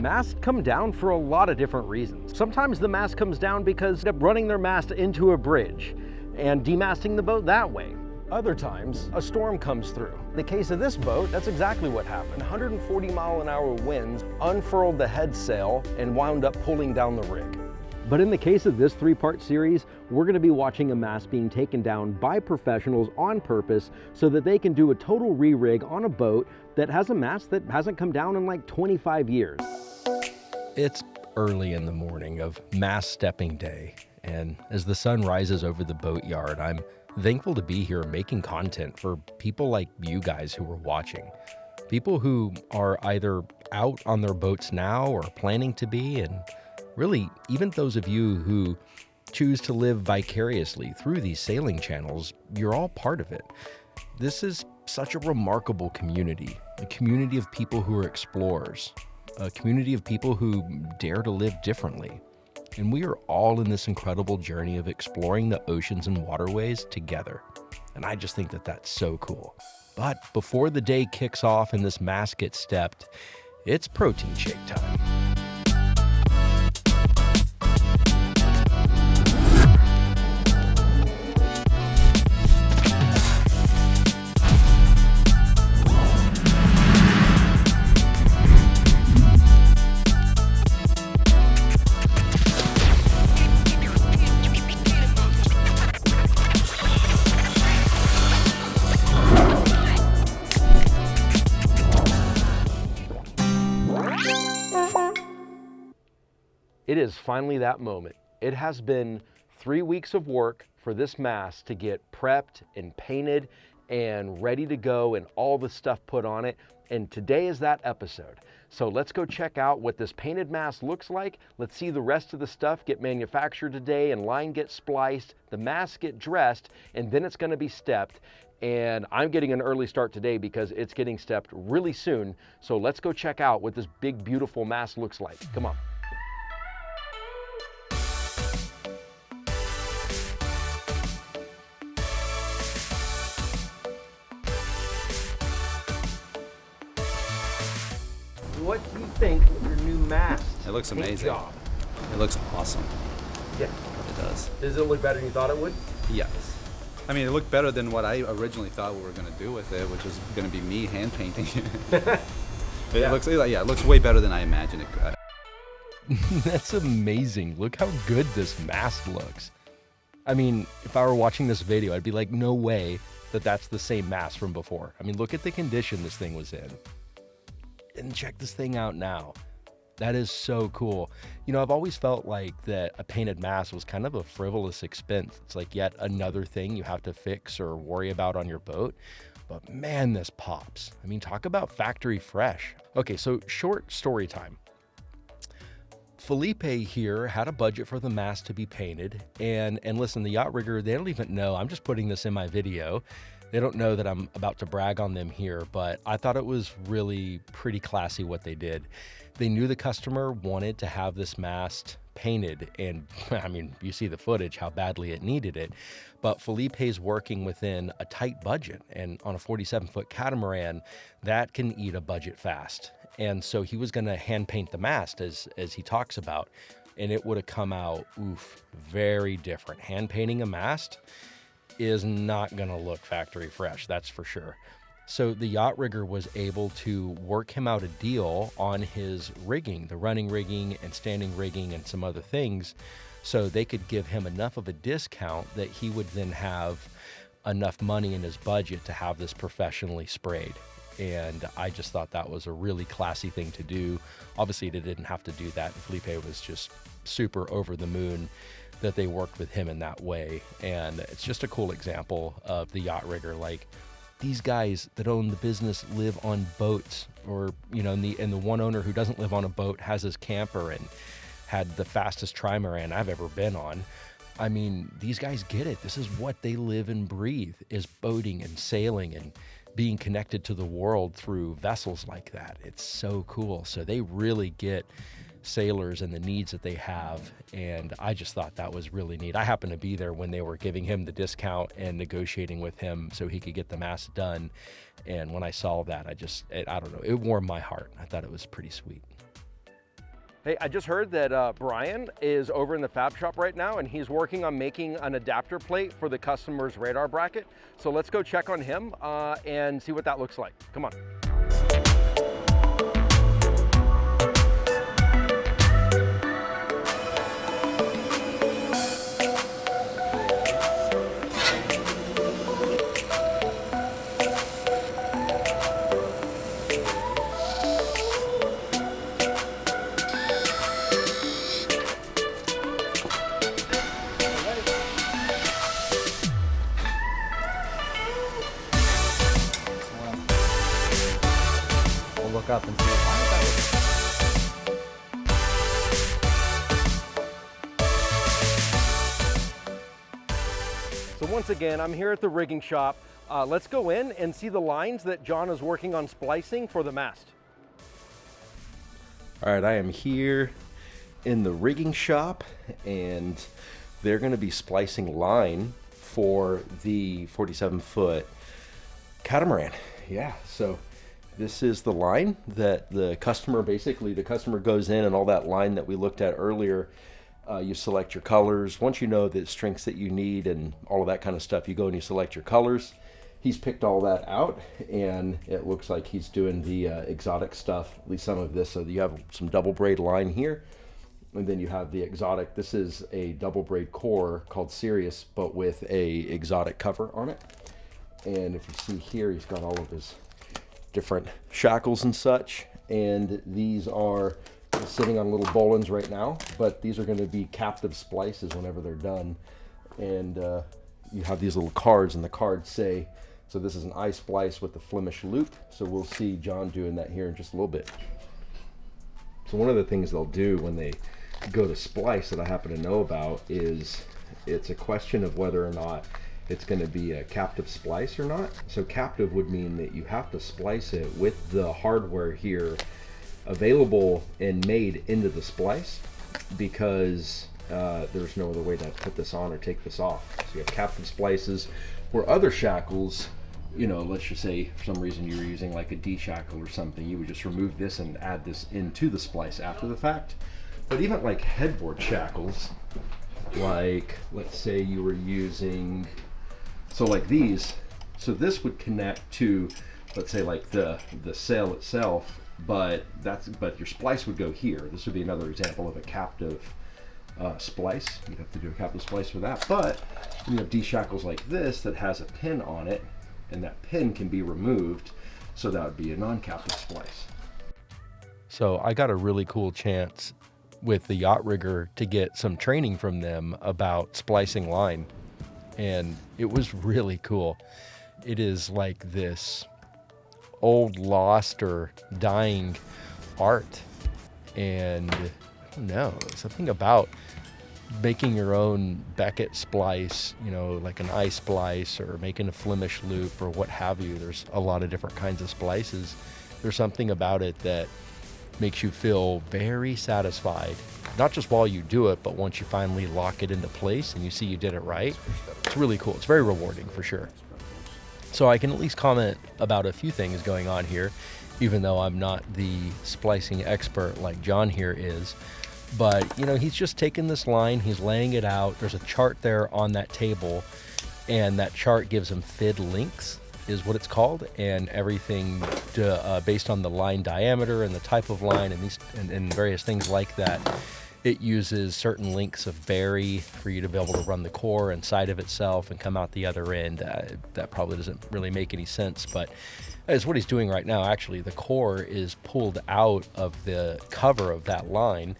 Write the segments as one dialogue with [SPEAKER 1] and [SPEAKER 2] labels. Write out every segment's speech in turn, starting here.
[SPEAKER 1] Masts come down for a lot of different reasons. Sometimes the mast comes down because they're running their mast into a bridge and demasting the boat that way. Other times, a storm comes through. In the case of this boat, that's exactly what happened. 140-mile-an-hour winds unfurled the head sail and wound up pulling down the rig. But in the case of this three-part series, we're going to be watching a mast being taken down by professionals on purpose so that they can do a total re-rig on a boat that has a mast that hasn't come down in like 25 years. It's early in the morning of mast stepping day, and as the sun rises over the boatyard, I'm thankful to be here making content for people like you guys who are watching. People who are either out on their boats now or planning to be, and really even those of you who choose to live vicariously through these sailing channels, you're all part of it. This is such a remarkable community, a community of people who are explorers, a community of people who dare to live differently. And we are all in this incredible journey of exploring the oceans and waterways together. And I just think that that's so cool. But before the day kicks off and this mast gets stepped, it's protein shake time. It is finally that moment. It has been 3 weeks of work for this mast to get prepped and painted and ready to go and all the stuff put on it. And today is that episode. So let's go check out what this painted mast looks like. Let's see the rest of the stuff get manufactured today and line get spliced, the mast get dressed, and then it's gonna be stepped. And I'm getting an early start today because it's getting stepped really soon. So let's go check out what this big, beautiful mast looks like. Come on. What do you think of your new mast?
[SPEAKER 2] It looks amazing.
[SPEAKER 1] Job?
[SPEAKER 2] It looks awesome.
[SPEAKER 1] Yeah.
[SPEAKER 2] It does.
[SPEAKER 1] Does it look better than you thought it would?
[SPEAKER 2] Yes. I mean, it looked better than what I originally thought we were going to do with it, which was going to be me hand painting it. It looks way better than I imagined it could.
[SPEAKER 1] That's amazing. Look how good this mast looks. I mean, if I were watching this video, I'd be like, no way that that's the same mast from before. I mean, look at the condition this thing was in. And check this thing out now. That is so cool. You know, I've always felt like that a painted mast was kind of a frivolous expense. It's like yet another thing you have to fix or worry about on your boat. But man, this pops. I mean, talk about factory fresh. Okay, so short story time. Felipe here had a budget for the mast to be painted. And listen, the yacht rigger, they don't even know. I'm just putting this in my video. They don't know that I'm about to brag on them here, but I thought it was really pretty classy what they did. They knew the customer wanted to have this mast painted, and I mean, you see the footage, how badly it needed it, but Felipe's working within a tight budget, and on a 47-foot catamaran, that can eat a budget fast. And so he was gonna hand paint the mast as he talks about, and it would have come out, very different. Hand painting a mast is not gonna look factory fresh, that's for sure. So the yacht rigger was able to work him out a deal on his rigging, the running rigging and standing rigging and some other things, so they could give him enough of a discount that he would then have enough money in his budget to have this professionally sprayed. And I just thought that was a really classy thing to do. Obviously they didn't have to do that. Felipe was just super over the moon that they worked with him in that way. And it's just a cool example of the yacht rigger. Like, these guys that own the business live on boats, or, you know, and the one owner who doesn't live on a boat has his camper and had the fastest trimaran I've ever been on. I mean, these guys get it. This is what they live and breathe, is boating and sailing and being connected to the world through vessels like that. It's so cool. So they really get sailors and the needs that they have, and I just thought that was really neat. I happened to be there when they were giving him the discount and negotiating with him so he could get the mast done, and when I saw that, I don't know, it warmed my heart. I thought it was pretty sweet. Hey, I just heard that Brian is over in the fab shop right now, and he's working on making an adapter plate for the customer's radar bracket. So let's go check on him and see what that looks like. Come on.
[SPEAKER 3] Look up and see why
[SPEAKER 1] So once again, I'm here at the rigging shop. Let's go in and see the lines that John is working on splicing for the mast. All right, I am here in the rigging shop, and they're going to be splicing line for the 47-foot catamaran. Yeah, so this is the line that the customer goes in, and all that line that we looked at earlier, you select your colors. Once you know the strengths that you need and all of that kind of stuff, you go and you select your colors. He's picked all that out, and it looks like he's doing the exotic stuff, at least some of this. So you have some double braid line here, and then you have the exotic. This is a double braid core called Sirius, but with a exotic cover on it. And if you see here, he's got all of his different shackles and such, and these are sitting on little bowlines right now, but these are going to be captive splices whenever they're done. And you have these little cards, and the cards say, so this is an eye splice with the Flemish loop, so we'll see John doing that here in just a little bit. So one of the things they'll do when they go to splice that I happen to know about is it's a question of whether or not it's going to be a captive splice or not. So captive would mean that you have to splice it with the hardware here available and made into the splice, because there's no other way to put this on or take this off. So you have captive splices where other shackles, you know, let's just say for some reason you were using like a D shackle or something, you would just remove this and add this into the splice after the fact. But even like headboard shackles, like let's say you were using, so like these, so this would connect to, let's say like the sail itself, but your splice would go here. This would be another example of a captive splice. You'd have to do a captive splice for that. But you have D shackles like this that has a pin on it, and that pin can be removed, so that would be a non-captive splice. So I got a really cool chance with the yacht rigger to get some training from them about splicing line, and it was really cool. It is like this old lost or dying art, and I don't know, something about making your own Beckett splice, you know, like an eye splice or making a Flemish loop or what have you. There's a lot of different kinds of splices. There's something about it that makes you feel very satisfied, not just while you do it, but once you finally lock it into place and you see you did it right. It's really cool. It's very rewarding for sure. So I can at least comment about a few things going on here, even though I'm not the splicing expert like John here is. But, you know, he's just taking this line, he's laying it out. There's a chart there on that table, and that chart gives him FID links, is what it's called, and everything based on the line diameter and the type of line and various things like that. It uses certain lengths of bury for you to be able to run the core inside of itself and come out the other end. That probably doesn't really make any sense, but it's what he's doing right now. Actually, the core is pulled out of the cover of that line,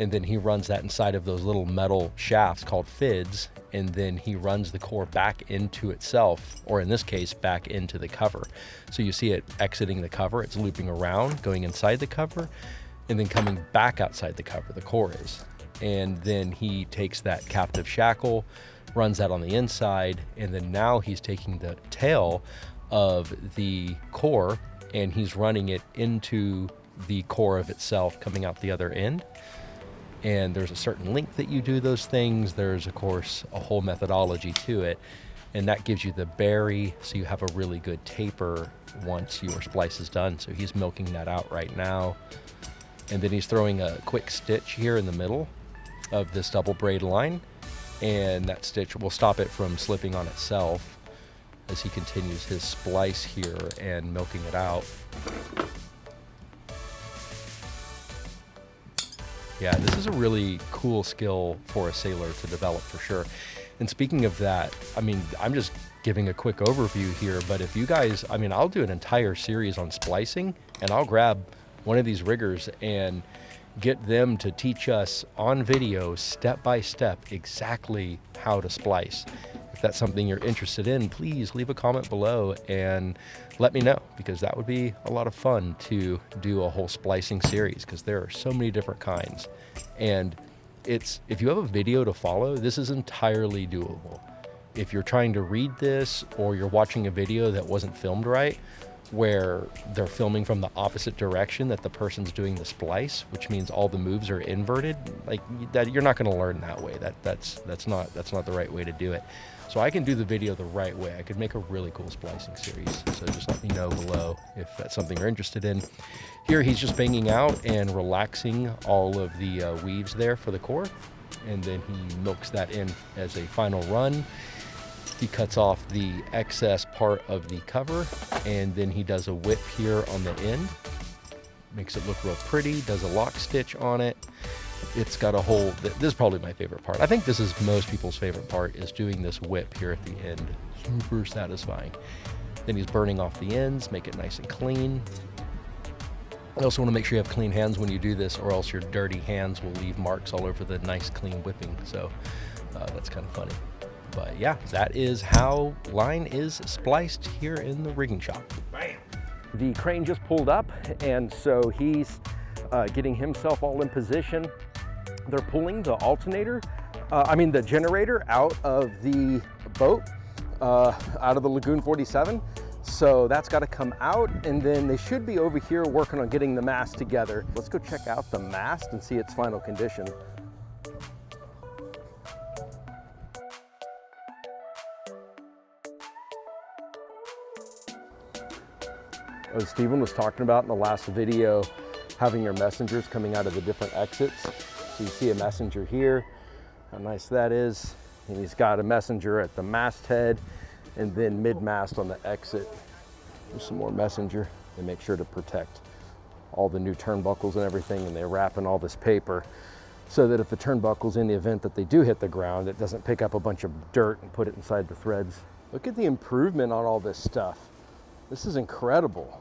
[SPEAKER 1] and then he runs that inside of those little metal shafts called FIDs, and then he runs the core back into itself, or in this case, back into the cover. So you see it exiting the cover, it's looping around, going inside the cover, and then coming back outside the cover, the core is. And then he takes that captive shackle, runs that on the inside, and then now he's taking the tail of the core and he's running it into the core of itself, coming out the other end. And there's a certain length that you do those things. There's, of course, a whole methodology to it. And that gives you the bury, so you have a really good taper once your splice is done. So he's milking that out right now. And then he's throwing a quick stitch here in the middle of this double braid line, and that stitch will stop it from slipping on itself as he continues his splice here and milking it out. Yeah, this is a really cool skill for a sailor to develop for sure. And speaking of that, I mean, I'm just giving a quick overview here, but if you guys, I mean, I'll do an entire series on splicing, and I'll grab one of these riggers and get them to teach us on video, step by step, exactly how to splice. If that's something you're interested in, please leave a comment below and let me know, because that would be a lot of fun to do a whole splicing series, because there are so many different kinds. And if you have a video to follow, this is entirely doable. If you're trying to read this, or you're watching a video that wasn't filmed right, where they're filming from the opposite direction that the person's doing the splice, which means all the moves are inverted, like that, you're not going to learn that way. That's not the right way to do it. So I can do the video the right way. I could make a really cool splicing series. So just let me know below if that's something you're interested in. Here he's just banging out and relaxing all of the weaves there for the core, and then he milks that in as a final run. He cuts off the excess part of the cover, and then he does a whip here on the end. Makes it look real pretty, does a lock stitch on it. It's got a whole, this is probably my favorite part. I think this is most people's favorite part, is doing this whip here at the end. Super satisfying. Then he's burning off the ends, make it nice and clean. I also want to make sure you have clean hands when you do this, or else your dirty hands will leave marks all over the nice clean whipping. So that's kind of funny. But yeah, that is how line is spliced here in the rigging shop. Bam! The crane just pulled up, and so he's getting himself all in position. They're pulling the alternator, the generator out of the boat, out of the Lagoon 47. So that's got to come out, and then they should be over here working on getting the mast together. Let's go check out the mast and see its final condition. As Stephen was talking about in the last video, having your messengers coming out of the different exits. So you see a messenger here, how nice that is. And he's got a messenger at the masthead, and then mid-mast on the exit. There's some more messenger. They make sure to protect all the new turnbuckles and everything, and they wrap in all this paper so that if the turnbuckles, in the event that they do hit the ground, it doesn't pick up a bunch of dirt and put it inside the threads. Look at the improvement on all this stuff. This is incredible.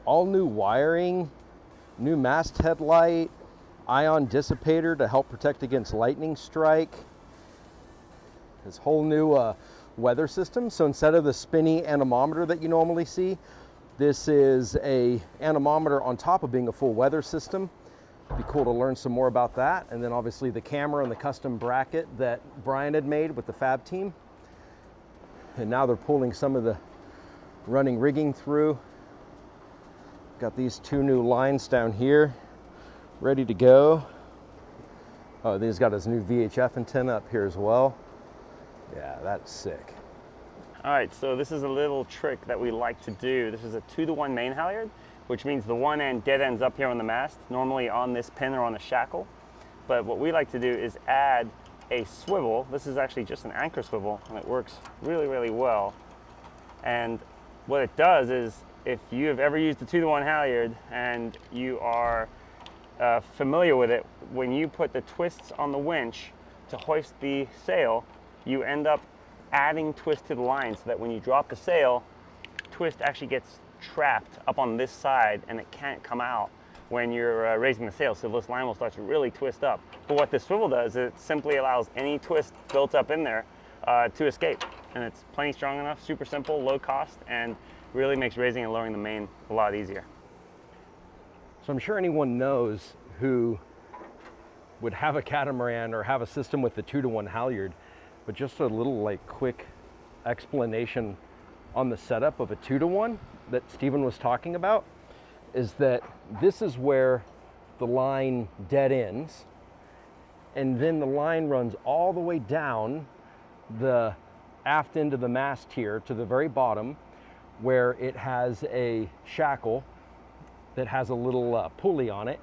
[SPEAKER 1] All new wiring, new mast headlight, ion dissipator to help protect against lightning strike. This whole new weather system. So instead of the spinny anemometer that you normally see, this is a anemometer on top of being a full weather system. It'd be cool to learn some more about that. And then obviously the camera and the custom bracket that Brian had made with the fab team. And now they're pulling some of the running rigging through. Got these two new lines down here ready to go. Oh, he's got his new VHF antenna up here as well. Yeah, that's sick.
[SPEAKER 4] All right, so this is a little trick that we like to do. This is a 2-to-1 main halyard, which means the one end dead ends up here on the mast, normally on this pin or on a shackle. But what we like to do is add a swivel. This is actually just an anchor swivel, and it works really, really well. And what it does is, if you have ever used a 2-to-1 halyard and you are familiar with it, when you put the twists on the winch to hoist the sail, you end up adding twist to the line so that when you drop the sail, twist actually gets trapped up on this side and it can't come out when you're raising the sail. So this line will start to really twist up. But what this swivel does, it simply allows any twist built up in there to escape. And it's plenty strong enough, super simple, low cost, and really makes raising and lowering the main a lot easier.
[SPEAKER 1] So I'm sure anyone knows who would have a catamaran or have a system with the 2-to-1 halyard, but just a little quick explanation on the setup of a 2-to-1 that Stephen was talking about is that this is where the line dead ends, and then the line runs all the way down the aft end of the mast here to the very bottom, where it has a shackle that has a little pulley on it,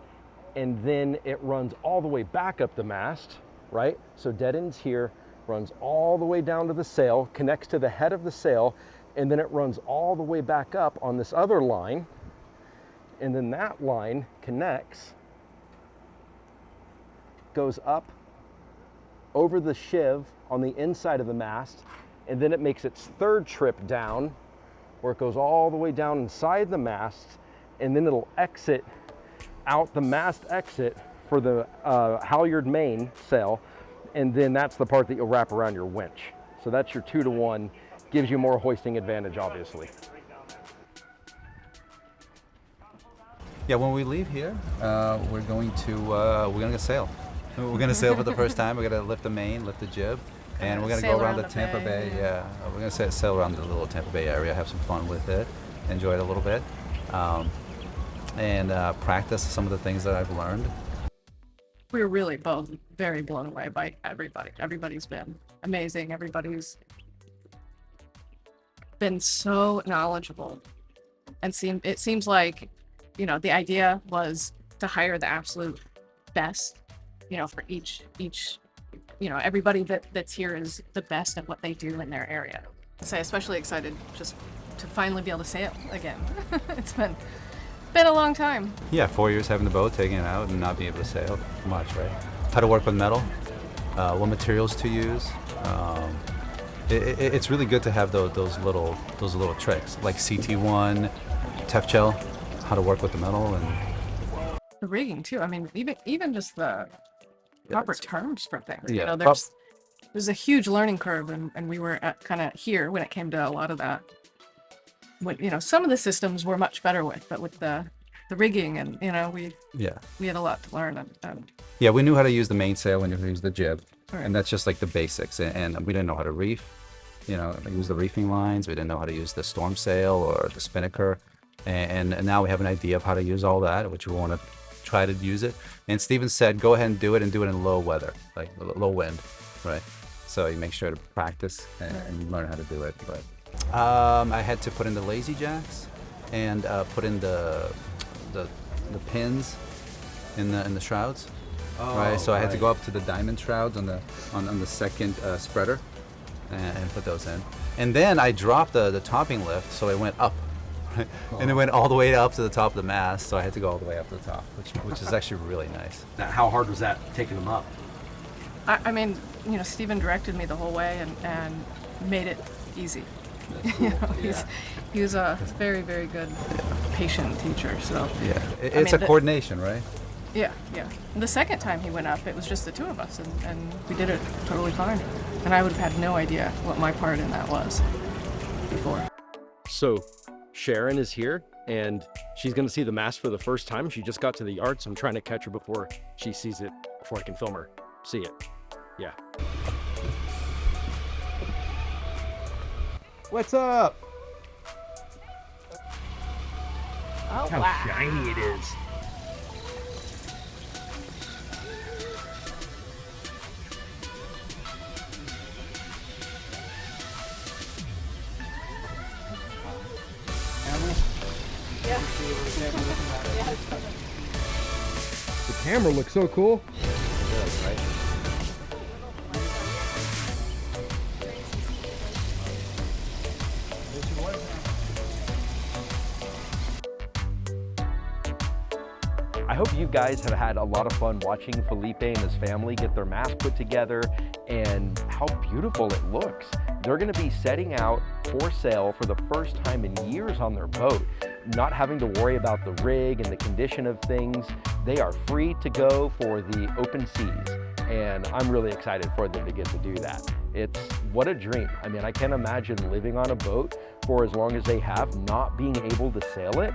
[SPEAKER 1] and then it runs all the way back up the mast, right? So dead end's here, runs all the way down to the sail, connects to the head of the sail, and then it runs all the way back up on this other line, and then that line connects, goes up over the sheave on the inside of the mast, and then it makes its third trip down, where it goes all the way down inside the mast, and then it'll exit out the mast exit for the halyard main sail, and then that's the part that you'll wrap around your winch. So that's your 2-to-1, gives you more hoisting advantage, obviously.
[SPEAKER 2] Yeah, when we leave here, we're gonna sail. We're gonna sail for the first time. We're gonna lift the main, lift the jib, and we're gonna go around the Tampa Bay. Yeah, we're gonna sail around the little Tampa Bay area, have some fun with it, enjoy it a little bit, and practice some of the things that I've learned.
[SPEAKER 5] We were really both very blown away by everybody. Everybody's been amazing. Everybody's been so knowledgeable, and it seems like, you know, the idea was to hire the absolute best, you know, for each, you know, everybody that's here is the best at what they do in their area. So especially excited just to finally be able to sail again. It's been a long time.
[SPEAKER 2] Yeah, 4 years having the boat, taking it out, and not being able to sail much, right? How to work with metal, what materials to use. It's really good to have those little tricks, like CT1, Tef Gel, how to work with the metal, and
[SPEAKER 5] the rigging too. I mean, even just the proper terms for things.
[SPEAKER 2] Yeah.
[SPEAKER 5] You know, there's a huge learning curve, and we were at kind of here when it came to a lot of that. When, you know, some of the systems were much better but with the rigging, and you know, we had a lot to learn. And
[SPEAKER 2] yeah, we knew how to use the mainsail and use the jib,
[SPEAKER 5] right.
[SPEAKER 2] and that's just like the basics. And we didn't know how to reef, you know, use the reefing lines. We didn't know how to use the storm sail or the spinnaker, and now we have an idea of how to use all that, which we want to try to use it. And Steven said, go ahead and do it in low weather, like low wind, right? So you make sure to practice and learn how to do it. But I had to put in the lazy jacks and put in the pins in the shrouds, right? So I had to go up to the diamond shrouds on the second spreader and put those in. And then I dropped the topping lift, so it went up. Right? And it went all the way up to the top of the mast, so I had to go all the way up to the top, which is actually really nice.
[SPEAKER 1] Now, how hard was that taking them up?
[SPEAKER 5] I mean, you know, Steven directed me the whole way and made it easy. You know, he was a very, very good patient teacher. So
[SPEAKER 2] yeah, it's a coordination, right?
[SPEAKER 5] Yeah. The second time he went up, it was just the two of us, and we did it totally fine. And I would have had no idea what my part in that was before.
[SPEAKER 1] So Sharon is here, and she's going to see the mast for the first time. She just got to the yard, so I'm trying to catch her before she sees it, before I can film her. See it. Yeah. What's up?
[SPEAKER 5] Oh,
[SPEAKER 1] How
[SPEAKER 5] wow.
[SPEAKER 1] shiny it is. The camera looks so cool.
[SPEAKER 2] It does, right?
[SPEAKER 1] I hope you guys have had a lot of fun watching Felipe and his family get their mast put together and how beautiful it looks. They're going to be setting out for sail for the first time in years on their boat, not having to worry about the rig and the condition of things. They are free to go for the open seas, and I'm really excited for them to get to do that. It's what a dream. I mean, I can't imagine living on a boat for as long as they have, not being able to sail it,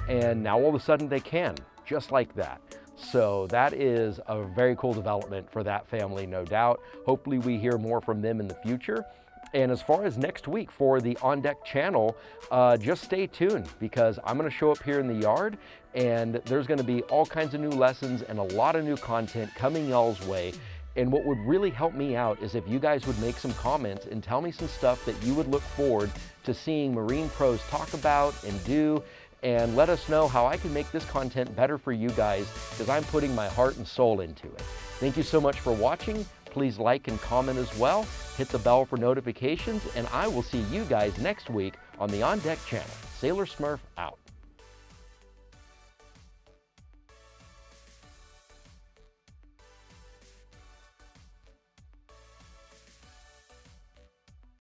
[SPEAKER 1] and now all of a sudden they can, just like that. So that is a very cool development for that family, no doubt. Hopefully we hear more from them in the future. And as far as next week for the On Deck channel, just stay tuned, because I'm gonna show up here in the yard, and there's gonna be all kinds of new lessons and a lot of new content coming y'all's way. And what would really help me out is if you guys would make some comments and tell me some stuff that you would look forward to seeing marine pros talk about and do. and let us know how I can make this content better for you guys, because I'm putting my heart and soul into it. Thank you so much for watching. Please like and comment as well. Hit the bell for notifications, and I will see you guys next week on the On Deck channel. Sailor Smurf out.